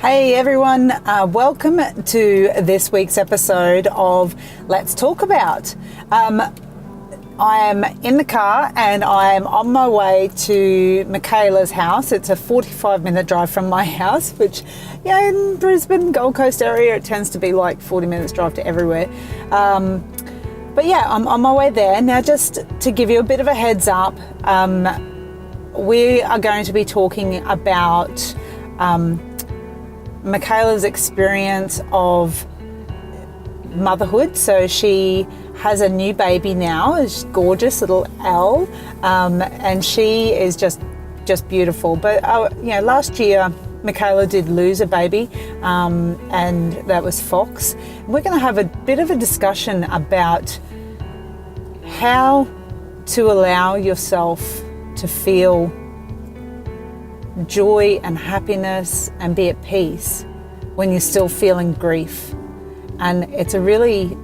Hey everyone, welcome to this week's episode of Let's Talk About. I am in the car and I am on my way to Mikhailla's house. It's a 45-minute drive from my house, which, in Brisbane, Gold Coast area, it tends to be like 40 minutes drive to everywhere. But I'm on my way there. Now, just to give you a bit of a heads up, we are going to be talking about Mikhailla's experience of motherhood. So she has a new baby now, a gorgeous little Elle, and she is just beautiful. But last year Mikhailla did lose a baby, and that was Fox. We're going to have a bit of a discussion about how to allow yourself to feel joy and happiness and be at peace when you're still feeling grief. And it's a really,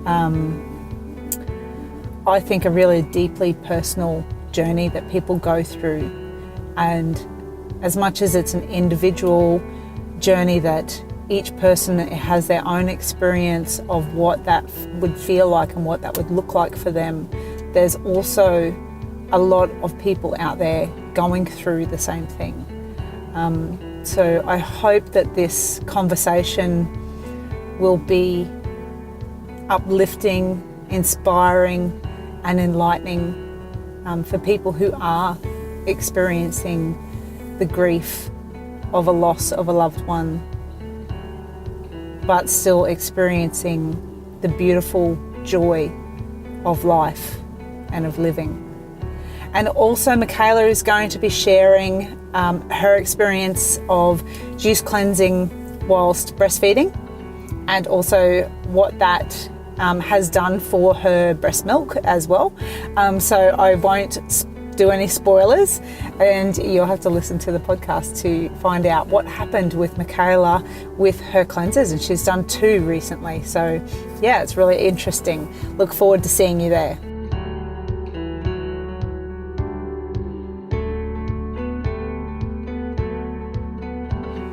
I think, a really deeply personal journey that people go through. And as much as it's an individual journey, that each person has their own experience of what that would feel like and what that would look like for them, there's also a lot of people out there going through the same thing. So I hope that this conversation will be uplifting, inspiring and enlightening for people who are experiencing the grief of a loss of a loved one, but still experiencing the beautiful joy of life and of living. And also Mikhailla is going to be sharing her experience of juice cleansing whilst breastfeeding, and also what that has done for her breast milk as well. So I won't do any spoilers, and you'll have to listen to the podcast to find out what happened with Mikhailla with her cleansers, and she's done 2 recently. So it's really interesting. Look forward to seeing you there.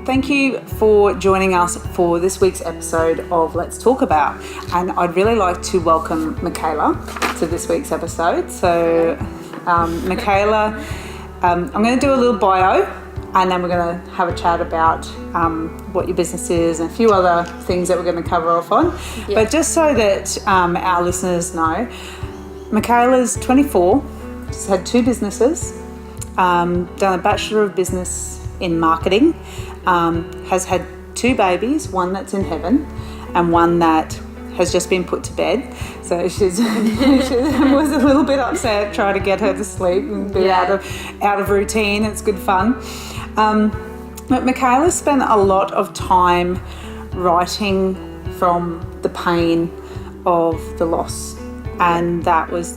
Thank you for joining us for this week's episode of Let's Talk About. And I'd really like to welcome Mikhailla to this week's episode. So Mikhailla, I'm going to do a little bio, and then we're going to have a chat about what your business is and a few other things that we're going to cover off on. Yeah. But just so that our listeners know, Mikhailla's 24, she's had 2 businesses, done a Bachelor of Business in Marketing, has had 2 babies, one that's in heaven and one that has just been put to bed. So she was a little bit upset trying to get her to sleep and be out of routine. It's good fun. But Mikhailla spent a lot of time writing from the pain of the loss, and that's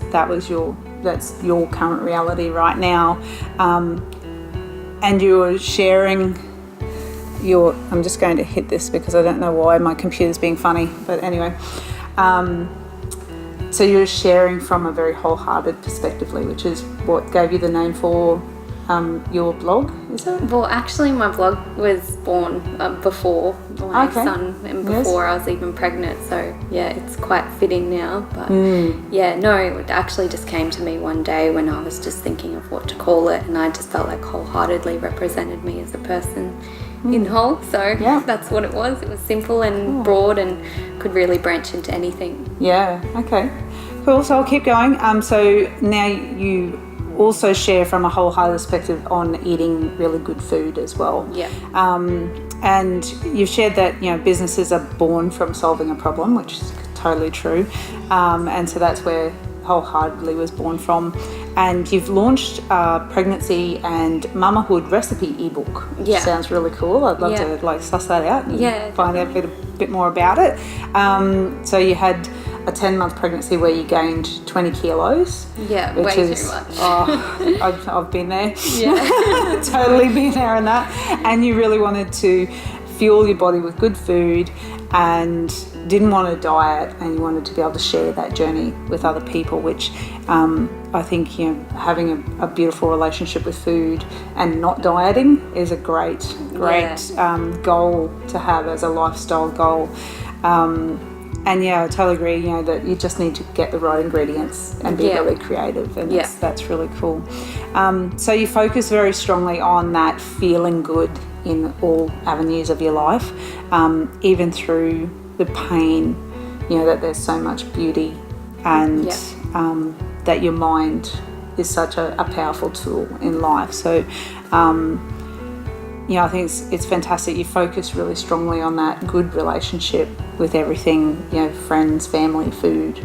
your current reality right now. And you're sharing I'm just going to hit this because I don't know why my computer's being funny, but anyway. So you're sharing from a very wholehearted perspectively, which is what gave you the name for your blog, is it? Well, actually my blog was born before my son and before I was even pregnant, so it's quite fitting now. But it actually just came to me one day when I was just thinking of what to call it, and I just felt like Wholeheartedly represented me as a person in whole. So that's what it was. It was simple and broad and could really branch into anything. Cool. So I'll keep going. So now you also share from a wholehearted perspective on eating really good food as well. And you've shared that businesses are born from solving a problem, which is totally true, and so that's where Wholeheartedly was born from. And you've launched a pregnancy and mamahood recipe ebook, which sounds really cool. I'd love to suss that out and find out a bit more about it. So you had a 10-month pregnancy where you gained 20 kilos. Yeah, way too much. I've been there. Yeah. Totally been there in that. And you really wanted to fuel your body with good food and didn't want to diet, and you wanted to be able to share that journey with other people, which I think, you know, having a beautiful relationship with food and not dieting is a great goal to have as a lifestyle goal. And yeah, I totally agree, you know, that you just need to get the right ingredients and be really creative, and that's really cool. So you focus very strongly on that feeling good in all avenues of your life, even through the pain, you know, that there's so much beauty, and that your mind is such a powerful tool in life. So you know, I think it's fantastic. You focus really strongly on that good relationship with everything, you know, friends, family, food,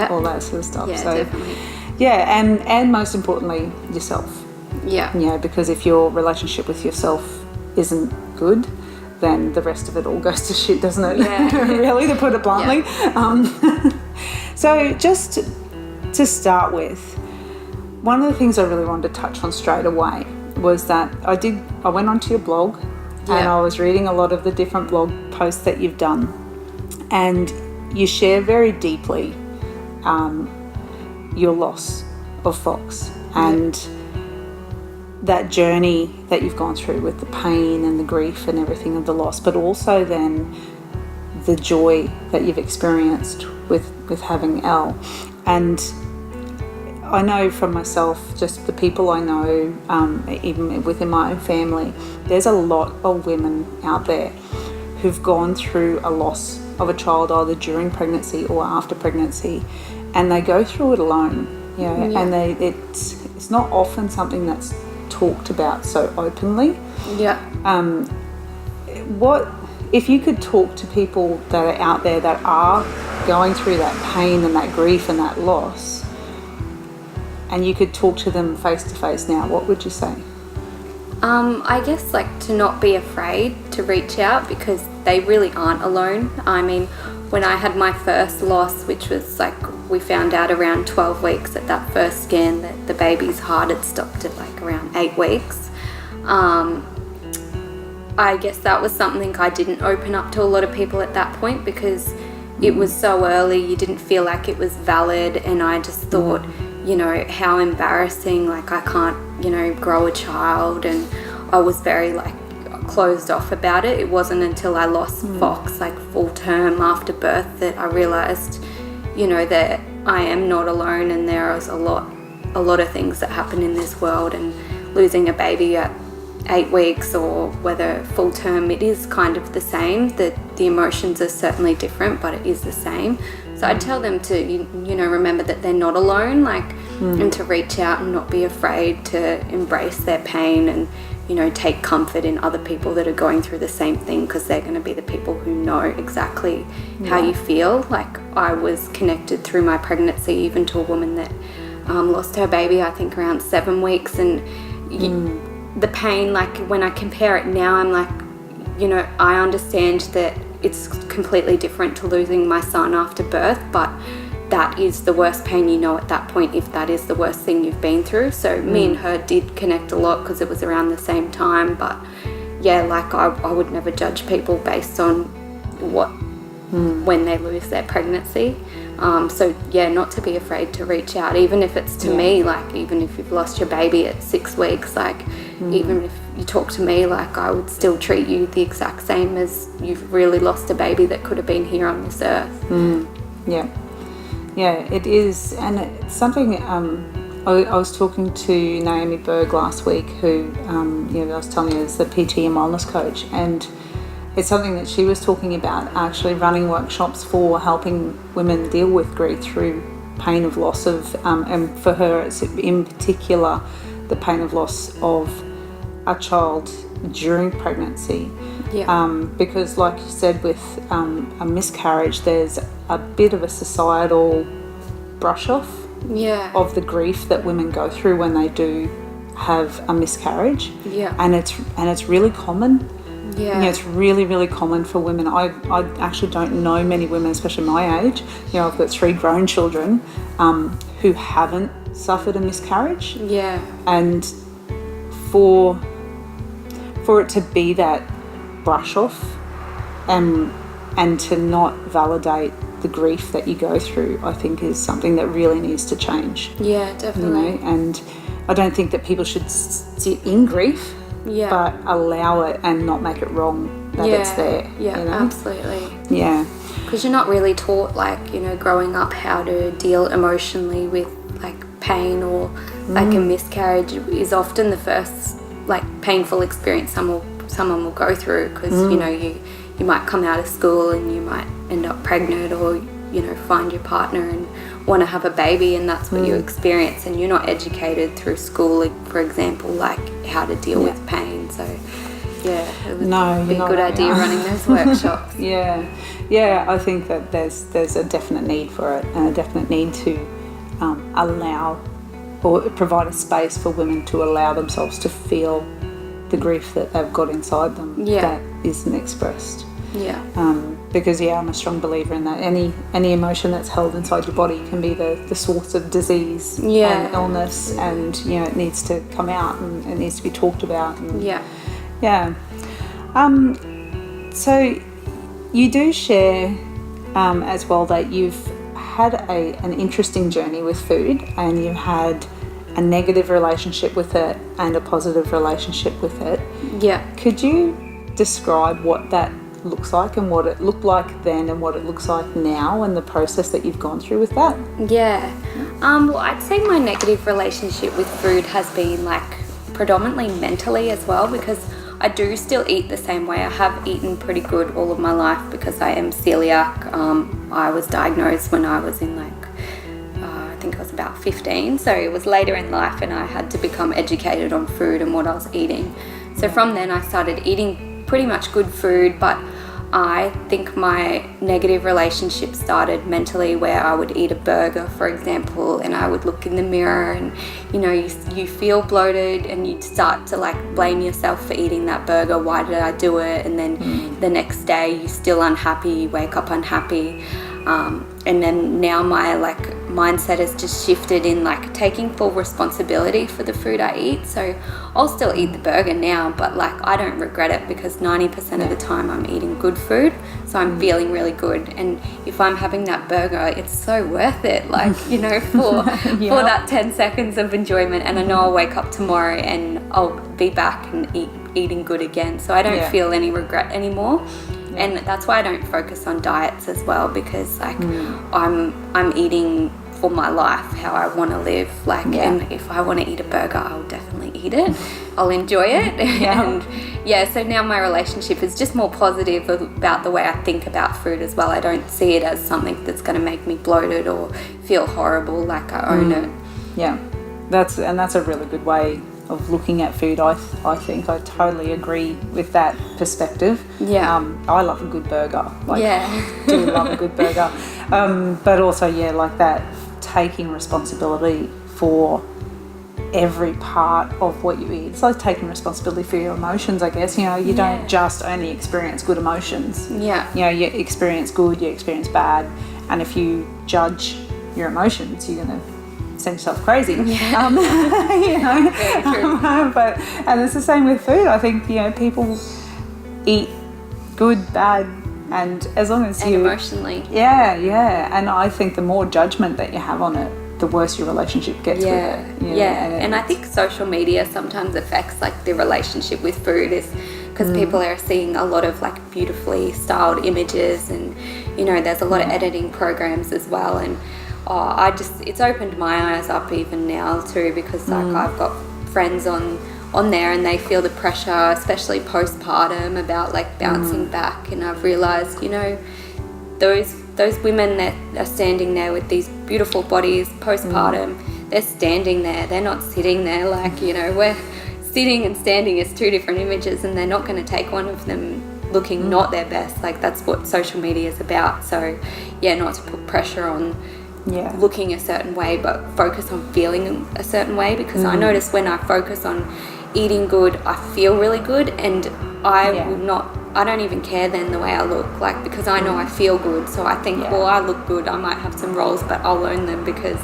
all that sort of stuff. Yeah, so definitely. Yeah, and most importantly, yourself. Yeah. You know, because if your relationship with yourself isn't good, then the rest of it all goes to shit, doesn't it? Yeah. Really, to put it bluntly. So just to start with, one of the things I really wanted to touch on straight away was that I went onto your blog and I was reading a lot of the different blog posts that you've done, and you share very deeply your loss of Fox and that journey that you've gone through with the pain and the grief and everything of the loss, but also then the joy that you've experienced with having Elle. And I know from myself, just the people I know, even within my own family, there's a lot of women out there who've gone through a loss of a child either during pregnancy or after pregnancy, and they go through it alone, you know, and it's not often something that's talked about so openly. What if you could talk to people that are out there that are going through that pain and that grief and that loss, and you could talk to them face to face now, what would you say? I guess like to not be afraid to reach out, because they really aren't alone. I mean, when I had my first loss, which was like, we found out around 12 weeks at that first scan that the baby's heart had stopped at like around 8 weeks. I guess that was something I didn't open up to a lot of people at that point, because it was so early, you didn't feel like it was valid, and I just thought, you know, how embarrassing, like I can't, you know, grow a child, and I was very like closed off about it. It wasn't until I lost Fox like full term after birth that I realised, you know, that I am not alone, and there is a lot of things that happen in this world, and losing a baby at 8 weeks or whether full term, it is kind of the same. The emotions are certainly different, but it is the same. So I'd tell them to, you know, remember that they're not alone, like, and to reach out and not be afraid to embrace their pain, and, you know, take comfort in other people that are going through the same thing, because they're going to be the people who know exactly how you feel. Like, I was connected through my pregnancy even to a woman that lost her baby, I think around 7 weeks, and the pain, like when I compare it now, I'm like, you know, I understand that it's completely different to losing my son after birth, but that is the worst pain, you know, at that point, if that is the worst thing you've been through. So me and her did connect a lot because it was around the same time. But yeah, like I would never judge people based on when they lose their pregnancy. So yeah, not to be afraid to reach out, even if it's to me, like even if you've lost your baby at 6 weeks, like even if you talk to me, like I would still treat you the exact same as you've really lost a baby that could have been here on this earth. Yeah, it is. And it's something, I was talking to Naomi Berg last week, who, you know, I was telling you is the PT and wellness coach, and it's something that she was talking about, actually running workshops for helping women deal with grief through pain of loss of, and for her it's in particular the pain of loss of a child during pregnancy. Because like you said, with a miscarriage, there's a bit of a societal brush off of the grief that women go through when they do have a miscarriage. And it's really common. You know, it's really, really common for women. I actually don't know many women, especially my age. You know, I've got 3 grown children who haven't suffered a miscarriage. And for it to be that brush off, and to not validate the grief that you go through, I think, is something that really needs to change. Yeah, definitely. And I don't think that people should sit in grief, but allow it and not make it wrong that it's there. Yeah, absolutely. Yeah. Because you're not really taught, growing up, how to deal emotionally with pain, or a miscarriage is often the first painful experience someone will go through, because you might come out of school and you might end up pregnant, or find your partner and want to have a baby, and that's what you experience, and you're not educated through school, for example, how to deal with pain. So it would be a good idea running those workshops. I think that there's a definite need for it, and a definite need to allow or provide a space for women to allow themselves to feel the grief that they've got inside them that isn't expressed. Because I'm a strong believer in that. Any emotion that's held inside your body can be the source of disease and illness, and it needs to come out, and it needs to be talked about. So you do share as well that you've had an interesting journey with food, and you had a negative relationship with it and a positive relationship with it. Could you describe what that looks like, and what it looked like then and what it looks like now, and the process that you've gone through with that? Well, I'd say my negative relationship with food has been predominantly mentally as well, because I do still eat the same way. I have eaten pretty good all of my life because I am celiac. I was diagnosed when I was in I think I was about 15, so it was later in life, and I had to become educated on food and what I was eating. So from then I started eating pretty much good food, but I think my negative relationship started mentally, where I would eat a burger, for example, and I would look in the mirror, and you feel bloated, and you'd start to blame yourself for eating that burger. Why did I do it? And then the next day you're still unhappy, you wake up unhappy. And then now my mindset has just shifted in taking full responsibility for the food I eat. So I'll still eat the burger now, but I don't regret it, because 90% of the time I'm eating good food, so I'm feeling really good. And if I'm having that burger, it's so worth it, for that 10 seconds of enjoyment. And I know I'll wake up tomorrow and I'll be back and eating good again. So I don't feel any regret anymore. And that's why I don't focus on diets as well, because I'm eating for my life, how I want to live. And if I want to eat a burger, I'll definitely eat it. I'll enjoy it. And so now my relationship is just more positive about the way I think about food as well. I don't see it as something that's going to make me bloated or feel horrible. I own it. That's a really good way of looking at food. I think I totally agree with that perspective. I love a good burger. Do love a good burger. But also that taking responsibility for every part of what you eat. It's like taking responsibility for your emotions, I guess. You don't just only experience good emotions. You experience good, you experience bad, and if you judge your emotions, you're going to send yourself crazy. Very true. And it's the same with food. I think people eat good, bad, and as long as you emotionally. And I think the more judgment that you have on it, the worse your relationship gets with it. And I think social media sometimes affects the relationship with food, is because people are seeing a lot of beautifully styled images, and there's a lot of editing programs as well, and it's opened my eyes up even now too, because I've got friends on there, and they feel the pressure, especially postpartum, about bouncing back. And I've realised, those women that are standing there with these beautiful bodies postpartum, they're standing there, they're not sitting there. We're sitting and standing is two different images, and they're not going to take one of them looking not their best. That's what social media is about. So not to put pressure on looking a certain way, but focus on feeling a certain way, because I notice when I focus on eating good, I feel really good, and I will not I don't even care then the way I look, like, because I know I feel good. So I think, well, I look good. I might have some rolls, but I'll own them because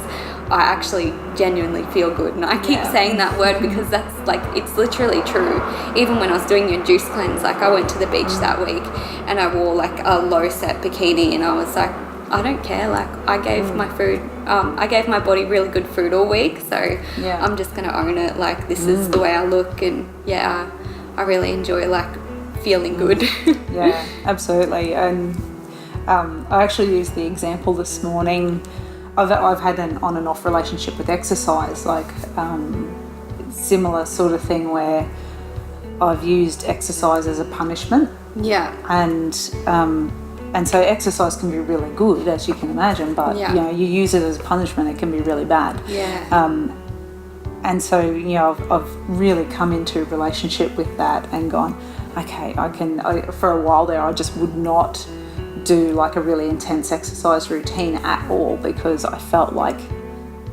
I actually genuinely feel good. And I keep saying that word because that's, like, it's literally true. Even when I was doing your juice cleanse, like, I went to the beach that week and I wore, like, a low-set bikini, and I was like, I don't care. Like, I gave my food, I gave my body really good food all week, so I'm just going to own it. Like, this is the way I look, and I really enjoy, like, feeling good. Yeah, absolutely. And I actually used the example this morning. I've had an on and off relationship with exercise, like similar sort of thing where I've used exercise as a punishment. Yeah. And so exercise can be really good, as you can imagine, but you know, you use it as a punishment, it can be really bad. Yeah. And so, you know, I've really come into a relationship with that and gone, okay, for a while there I just would not do like a really intense exercise routine at all because I felt like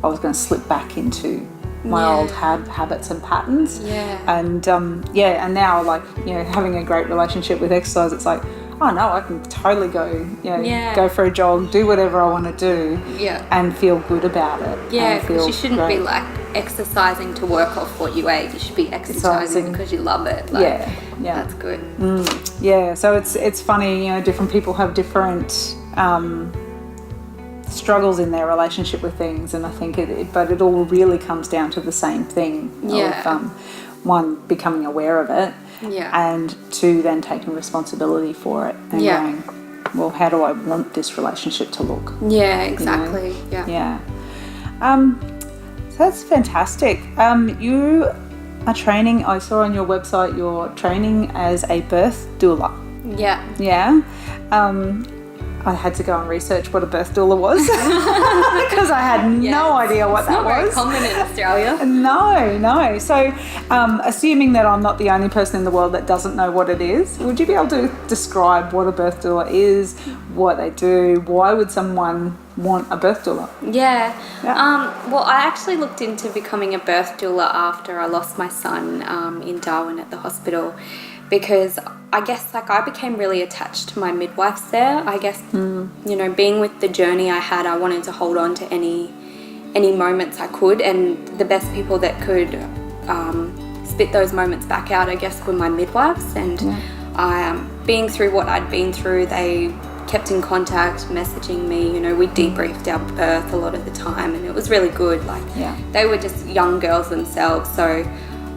I was going to slip back into my old habits and patterns. Yeah. And and now, like, you know, having a great relationship with exercise, it's like, oh no, I can totally go, you know, go for a jog, do whatever I want to do, and feel good about it. Yeah, because you shouldn't be like exercising to work off what you ate. You should be exercising because you love it. Like, that's good. Yeah, so it's funny, you know, different people have different struggles in their relationship with things, and I think it all really comes down to the same thing of one, becoming aware of it, and two, then taking responsibility for it and going, well, how do I want this relationship to look? Yeah, exactly. You know? So that's fantastic. You are training, I saw on your website, you're training as a birth doula. Yeah. I had to go and research what a birth doula was because I had no idea what that was. It's not very common in Australia. No. So, assuming that I'm not the only person in the world that doesn't know what it is, would you be able to describe what a birth doula is, what they do, why would someone want a birth doula? Well, I actually looked into becoming a birth doula after I lost my son in Darwin at the hospital, because I guess, like, I became really attached to my midwives there. I guess, you know, being with the journey I had, I wanted to hold on to any moments I could, and the best people that could spit those moments back out, I guess, were my midwives. And being through what I'd been through, they kept in contact, messaging me. You know, we debriefed our birth a lot of the time, and it was really good. Like, they were just young girls themselves, so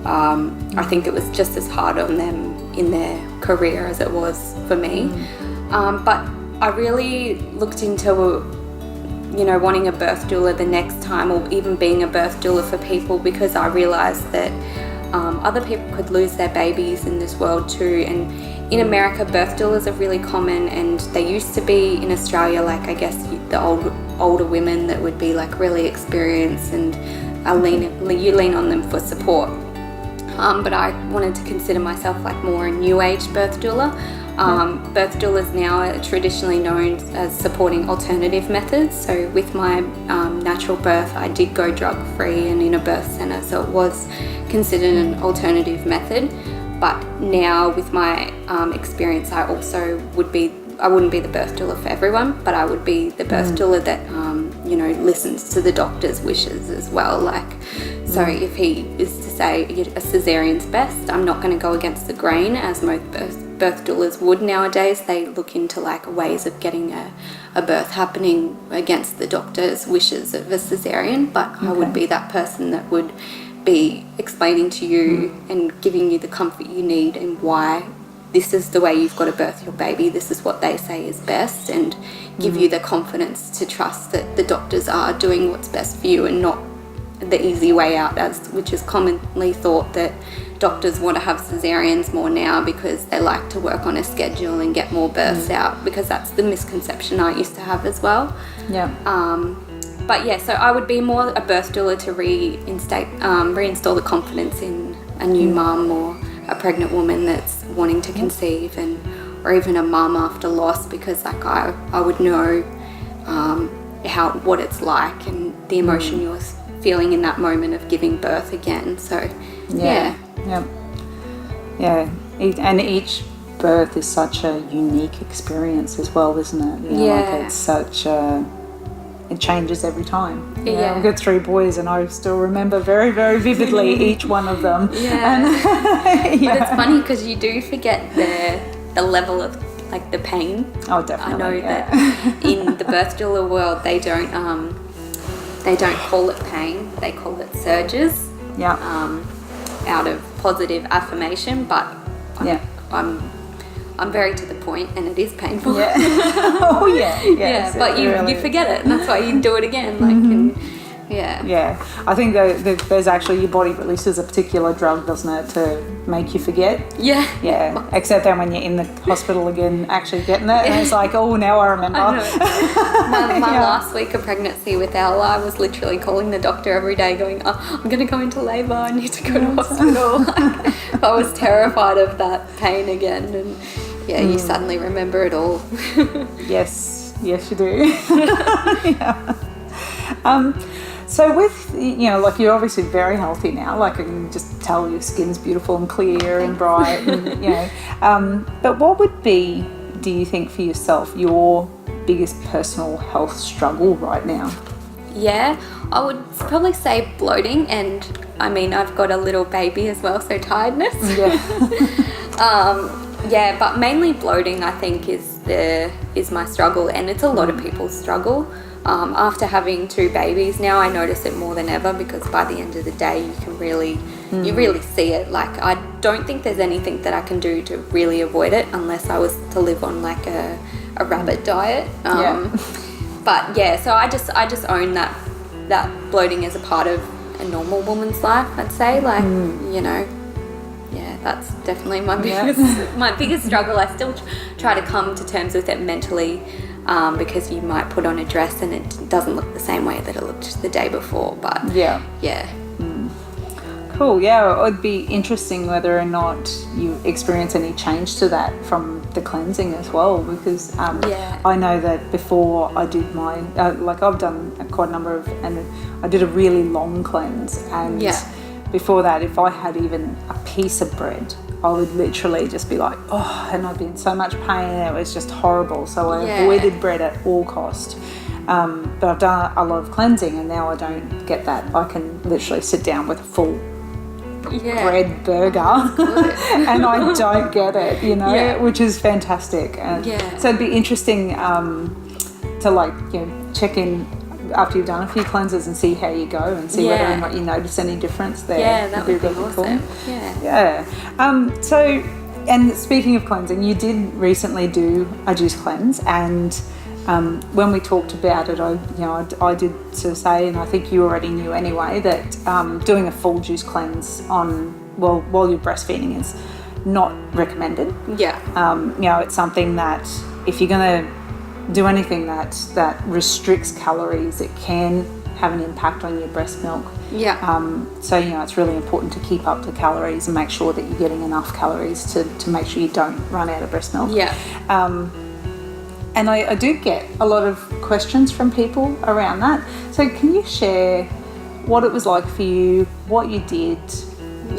I think it was just as hard on them in their career as it was for me. But I really looked into, you know, wanting a birth doula the next time, or even being a birth doula for people, because I realised that other people could lose their babies in this world too. And in America, birth doulas are really common, and they used to be in Australia, like, I guess the older women that would be like really experienced, and you lean on them for support. But I wanted to consider myself like more a new age birth doula. Birth doulas now are traditionally known as supporting alternative methods. So with my natural birth, I did go drug free and in a birth centre, so it was considered an alternative method. But now with my experience, I wouldn't be the birth doula for everyone, but I would be the birth doula that you know, listens to the doctor's wishes as well. Like, so if he is to say a cesarean's best, I'm not going to go against the grain as most birth doulas would nowadays. They look into like ways of getting a birth happening against the doctor's wishes of a cesarean, but I would be that person that would be explaining to you and giving you the comfort you need, and why this is the way you've got to birth your baby, this is what they say is best, and give you the confidence to trust that the doctors are doing what's best for you and not the easy way out, which is commonly thought that doctors want to have cesareans more now because they like to work on a schedule and get more births out, because that's the misconception I used to have as well. But yeah, so I would be more a birth doula to reinstall the confidence in a new mum or a pregnant woman that's wanting to conceive, or even a mum after loss, because like I would know what it's like and the emotion you're feeling in that moment of giving birth again. So and each birth is such a unique experience as well, isn't it? You know, like it's such a... It changes every time. You know, I've got 3 boys and I still remember very, very vividly each one of them. Yeah. And, but it's funny because you do forget the level of like the pain. Oh, definitely. I know that in the birth doula world they don't call it pain. They call it surges. Yeah. Out of positive affirmation, but I'm very to the point, and it is painful. Yeah. Oh yeah. Yes, yeah, but you forget it, and that's why you do it again. Like, and, yeah. I think there's actually, your body releases a particular drug, doesn't it, to make you forget. Yeah. Yeah. Except then when you're in the hospital again, actually getting it, and it's like, oh, now I remember. I know. My last week of pregnancy with Ella, I was literally calling the doctor every day, going, "Oh, I'm going to go into labour. I need to go to hospital." Like, I was terrified of that pain again, and you suddenly remember it all. Yes, you do. Yeah. So with, like, you're obviously very healthy now, like I can just tell your skin's beautiful and clear and bright, and, but what would be, do you think, for yourself, your biggest personal health struggle right now? Yeah, I would probably say bloating, and I mean, I've got a little baby as well, so tiredness. Yeah. But mainly bloating, I think, is my struggle, and it's a lot of people's struggle. After having 2 babies now, I notice it more than ever, because by the end of the day you can really see it. Like, I don't think there's anything that I can do to really avoid it, unless I was to live on like a rabbit diet. But yeah, so I just own that bloating is a part of a normal woman's life, I'd say. Like, that's definitely my biggest struggle. I still try to come to terms with it mentally, because you might put on a dress and it doesn't look the same way that it looked the day before. But cool. Yeah, it would be interesting whether or not you experience any change to that from the cleansing as well, because I know that before I did my I've done quite a number of, and I did a really long cleanse, and before that, if I had even a piece of bread, I would literally just be like, oh, and I'd be in so much pain, and it was just horrible. So I avoided bread at all cost. But I've done a lot of cleansing, and now I don't get that. I can literally sit down with a full bread burger and I don't get it, which is fantastic. And so it'd be interesting to check in after you've done a few cleanses and see how you go, and see whether or not you notice any difference there. Yeah, that would be really awesome. Cool. So, and speaking of cleansing, you did recently do a juice cleanse, and when we talked about it, I did sort of say, and I think you already knew anyway, that doing a full juice cleanse while you're breastfeeding is not recommended. It's something that if you're going to do anything that restricts calories, it can have an impact on your breast milk. So it's really important to keep up the calories and make sure that you're getting enough calories to make sure you don't run out of breast milk. And I do get a lot of questions from people around that. So can you share what it was like for you, what you did,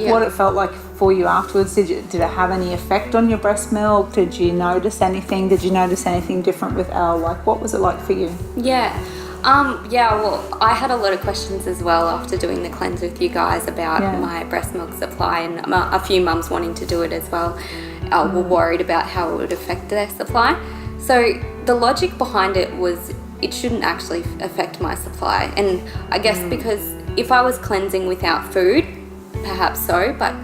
what it felt like for you afterwards? Did it have any effect on your breast milk? Did you notice anything? Did you notice anything different with Elle? Like, what was it like for you? Well, I had a lot of questions as well after doing the cleanse with you guys about my breast milk supply, and a few mums wanting to do it as well were worried about how it would affect their supply. So the logic behind it was it shouldn't actually affect my supply, and I guess because if I was cleansing without food, perhaps so, but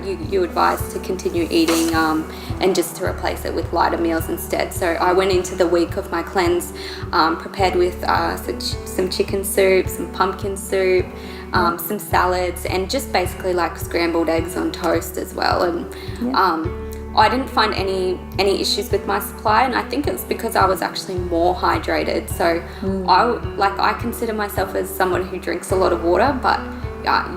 you advise to continue eating and just to replace it with lighter meals instead. So I went into the week of my cleanse prepared with some chicken soup, some pumpkin soup, some salads, and just basically like scrambled eggs on toast as well. And I didn't find any issues with my supply, and I think it's because I was actually more hydrated. So I consider myself as someone who drinks a lot of water, but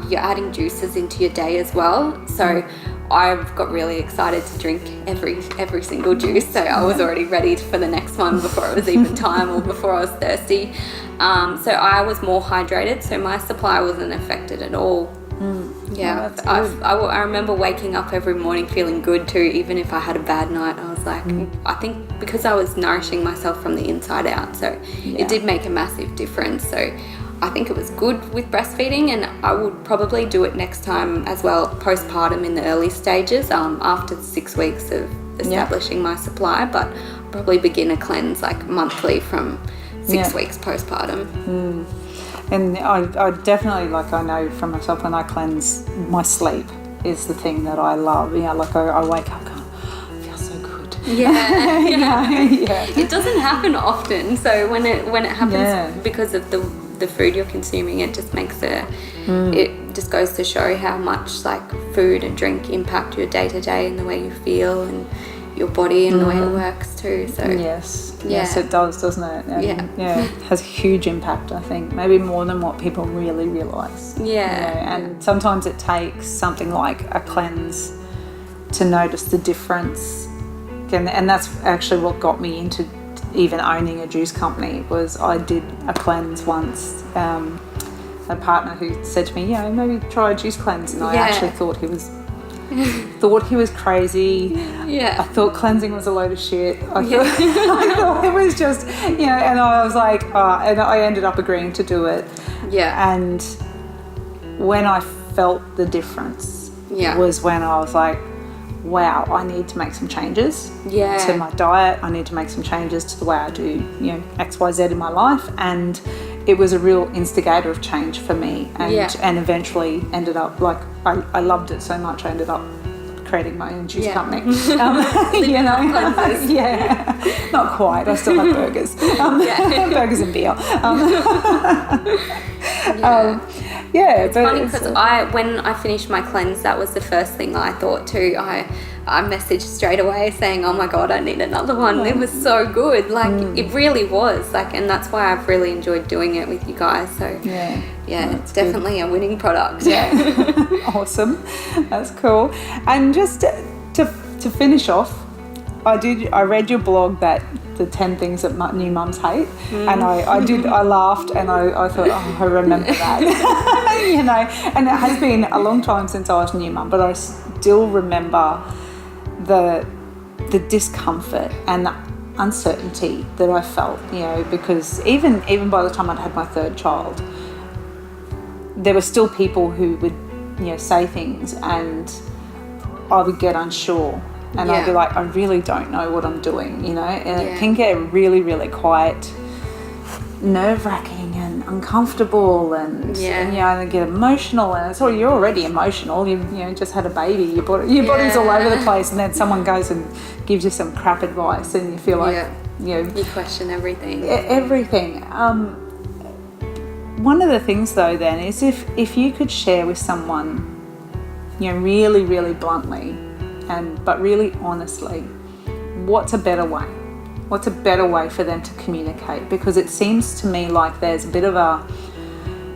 you're adding juices into your day as well. So I've got really excited to drink every single juice. So I was already ready for the next one before it was even time or before I was thirsty. So I was more hydrated, so my supply wasn't affected at all. Yeah, I remember waking up every morning feeling good too, even if I had a bad night. I was like, I think because I was nourishing myself from the inside out, so it did make a massive difference. So I think it was good with breastfeeding, and I would probably do it next time as well, postpartum in the early stages, after 6 weeks of establishing my supply, but probably begin a cleanse like monthly from 6 weeks postpartum. And I definitely, like, I know from myself, when I cleanse, my sleep is the thing that I love. Yeah, like I wake up going, I feel so good. Yeah. Yeah. It doesn't happen often, so when it happens because of the food you're consuming, it just makes it just goes to show how much like food and drink impact your day to day and the way you feel and your body and the way it works too. So yes, it does, doesn't it? And, it has a huge impact, I think, maybe more than what people really realise. And sometimes it takes something like a cleanse to notice the difference, and that's actually what got me into even owning a juice company. Was I did a cleanse once. A partner who said to me, maybe try a juice cleanse, and I actually thought he was crazy. Yeah. I thought cleansing was a load of shit. I thought it was just, and I was like, and I ended up agreeing to do it. Yeah. And when I felt the difference was when I was like, wow, I need to make some changes to my diet. I need to make some changes to the way I do, X, Y, Z in my life. And it was a real instigator of change for me, and eventually ended up, like, I loved it so much, I ended up creating my own juice company. Not quite, I still have burgers. Burgers and beer. It's funny because when I finished my cleanse, that was the first thing I thought too. I messaged straight away saying, oh my God, I need another one. It was so good. Like, it really was. Like, and that's why I've really enjoyed doing it with you guys. So it's definitely a winning product. Awesome. That's cool. And just to finish off, I read your blog that the 10 things that new mums hate, and I laughed, and I thought, I remember that. And it has been a long time since I was a new mum, but I still remember the discomfort and the uncertainty that I felt, because even by the time I'd had my third child, there were still people who would say things, and I would get unsure. And I'd be like, I really don't know what I'm doing, and it can get really, really quite nerve-wracking and uncomfortable, and I get emotional, and you're already emotional. You just had a baby, your body's all over the place, and then someone goes and gives you some crap advice, and you feel like you question everything. Everything. One of the things though then is if you could share with someone, really, really bluntly, but really honestly, what's a better way? What's a better way for them to communicate? Because it seems to me like there's a bit of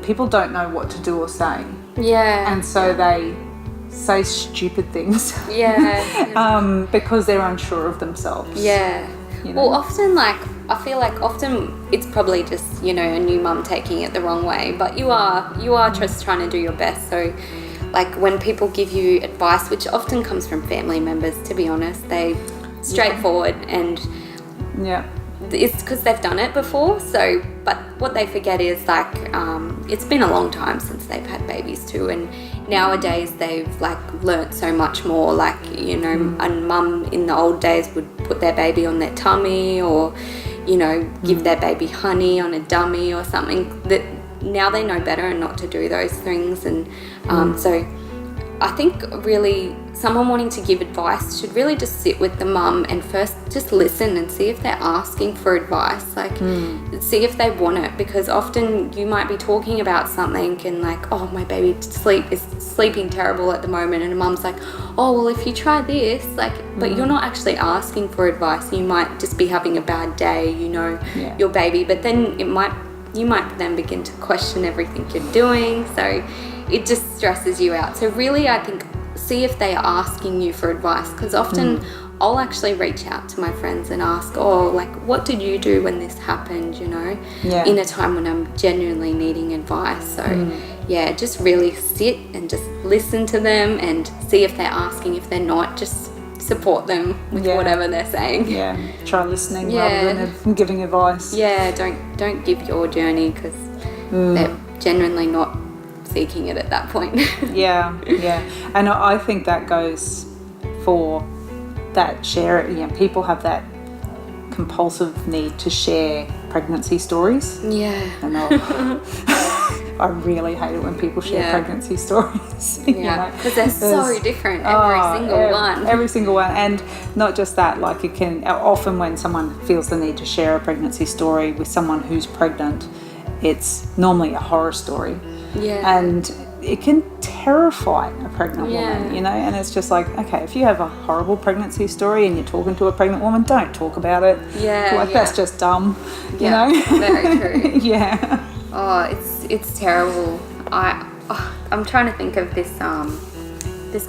people don't know what to do or say. Yeah. And so they say stupid things. Because they're unsure of themselves. Yeah. Well, often, I feel like often it's probably just, a new mum taking it the wrong way, but you are just trying to do your best. So, like, when people give you advice, which often comes from family members, to be honest, they straightforward and it's because they've done it before. So, but what they forget is it's been a long time since they've had babies too, and nowadays they've learnt so much more. A mum in the old days would put their baby on their tummy, or give their baby honey on a dummy or something. That now they know better and not to do those things, and so I think really someone wanting to give advice should really just sit with the mum and first just listen and see if they're asking for advice, see if they want it, because often you might be talking about something and my baby is sleeping terrible at the moment, and a mum's like, oh well, if you try this, but you're not actually asking for advice. You might just be having a bad day, your baby, but then you might then begin to question everything you're doing, so it just stresses you out. So really, I think, see if they are asking you for advice, because often I'll actually reach out to my friends and ask, what did you do when this happened, in a time when I'm genuinely needing advice. So yeah, just really sit and just listen to them and see if they're asking. If they're not, just support them with whatever they're saying. Yeah, try listening rather than giving advice. Yeah, don't give your journey, because they're genuinely not seeking it at that point. Yeah. And I think that goes for that share. People have that compulsive need to share pregnancy stories. Yeah. And I really hate it when people share pregnancy stories. Yeah, because they're so different, every single one. And not just that, like, it can often, when someone feels the need to share a pregnancy story with someone who's pregnant, it's normally a horror story. Yeah. And it can terrify a pregnant woman, and it's just like, okay, if you have a horrible pregnancy story and you're talking to a pregnant woman, don't talk about it. That's just dumb, you know? Very true. Yeah. Oh, it's terrible. I'm trying to think of this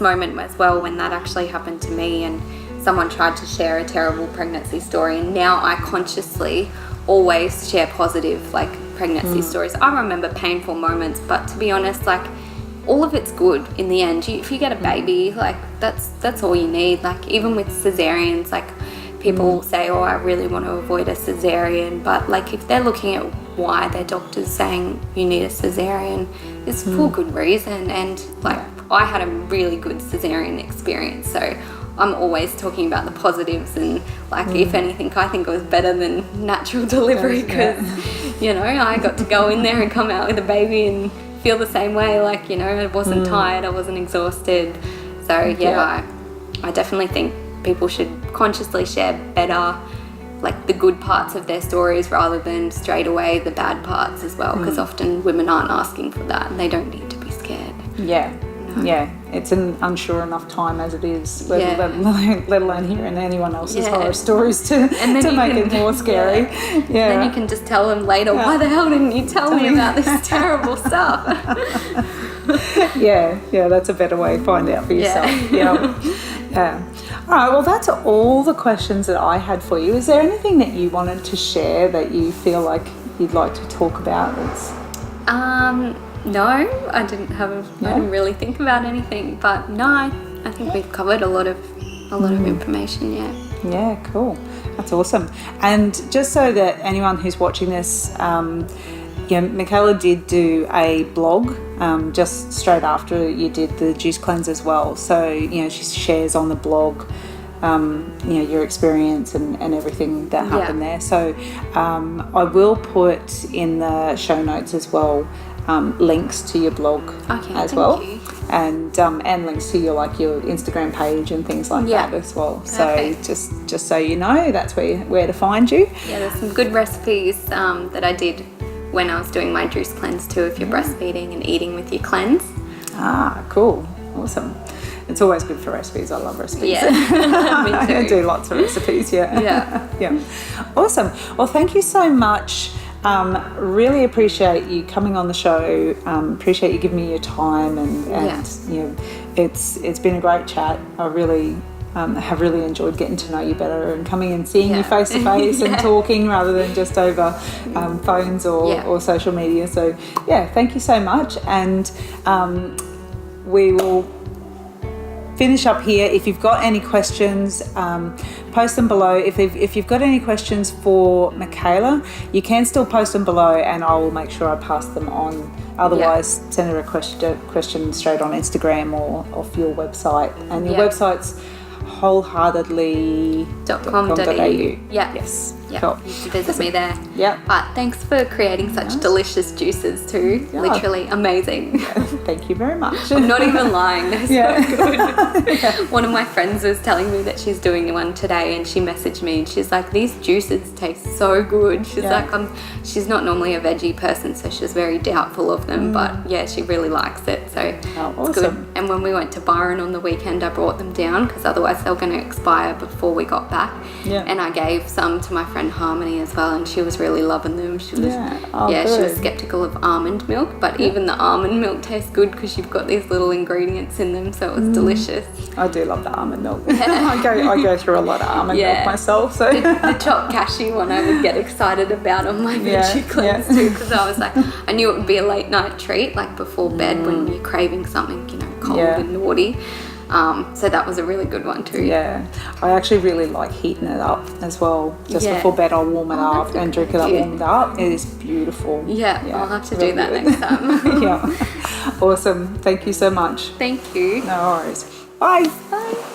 moment as well when that actually happened to me, and someone tried to share a terrible pregnancy story, and now I consciously always share positive, like, pregnancy stories. I remember painful moments, but to be honest, like, all of it's good in the end. If you get a baby, like, that's all you need. Like, even with cesareans, like, people say, oh, I really want to avoid a cesarean, but, like, if they're looking at why their doctor's saying you need a cesarean, it's for good reason. And, like, I had a really good cesarean experience, so I'm always talking about the positives, and, like, if anything, I think it was better than natural delivery, because I got to go in there and come out with a baby and feel the same way. Like, I wasn't tired, I wasn't exhausted. So I definitely think people should consciously share better, like, the good parts of their stories rather than straight away the bad parts as well, because often women aren't asking for that and they don't need to be scared. It's an unsure enough time as it is, let alone hearing anyone else's horror stories to make it more scary. Then you can just tell them later, why the hell didn't you tell me about this terrible stuff? That's a better way to find out for yourself. All right, well, that's all the questions that I had for you. Is there anything that you wanted to share that you feel like you'd like to talk about? No, I didn't really think about anything, but no, I think we've covered a lot of information. Yeah, cool. That's awesome. And just so that anyone who's watching this, Mikhailla did do a blog just straight after you did the juice cleanse as well. So, she shares on the blog, your experience and everything that happened there. So I will put in the show notes as well links to your blog as well. You. And links to your Instagram page and things like that as well. Perfect. So just so you know, that's where to find you. Yeah, there's some good recipes that I did when I was doing my juice cleanse too, if you're breastfeeding and eating with your cleanse. Cool. Awesome. It's always good for recipes. I love recipes. Yeah, me too. I do lots of recipes, yeah. Awesome. Well, thank you so much. Really appreciate you coming on the show. Appreciate you giving me your time, and it's been a great chat. I really have really enjoyed getting to know you better and coming and seeing you face to face and talking rather than just over phones or social media. So thank you so much, and we will finish up here. If you've got any questions, post them below. If you've got any questions for Mikhailla, you can still post them below, and I will make sure I pass them on. Otherwise, send her a question straight on Instagram or off your website. And your website's wholeheartedly.com.au. Yes. Cool. You can visit me there. Yeah. But thanks for creating such delicious juices too. Yeah. Literally amazing. Thank you very much. I'm not even lying. They're so good. One of my friends was telling me that she's doing one today, and she messaged me and she's like, these juices taste so good. She's like, she's not normally a veggie person, so she's very doubtful of them, but she really likes it. So it's good. And when we went to Byron on the weekend, I brought them down because otherwise they were going to expire before we got back. And I gave some to my friend friend Harmony as well, and she was really loving them. She was, she was skeptical of almond milk, but even the almond milk tastes good because you've got these little ingredients in them, so it was delicious. I do love the almond milk. I go through a lot of almond milk myself. So the chopped cashew one I would get excited about on my veggie cleanse too, because I was like, I knew it would be a late night treat, like before bed when you're craving something, cold and naughty. So that was a really good one too. Yeah, I actually really like heating it up as well. Just before bed, I'll warm it up and drink it up warmed up. It is beautiful. Yeah, I'll have to do that next time. Yeah, awesome. Thank you so much. Thank you. No worries. Bye. Bye.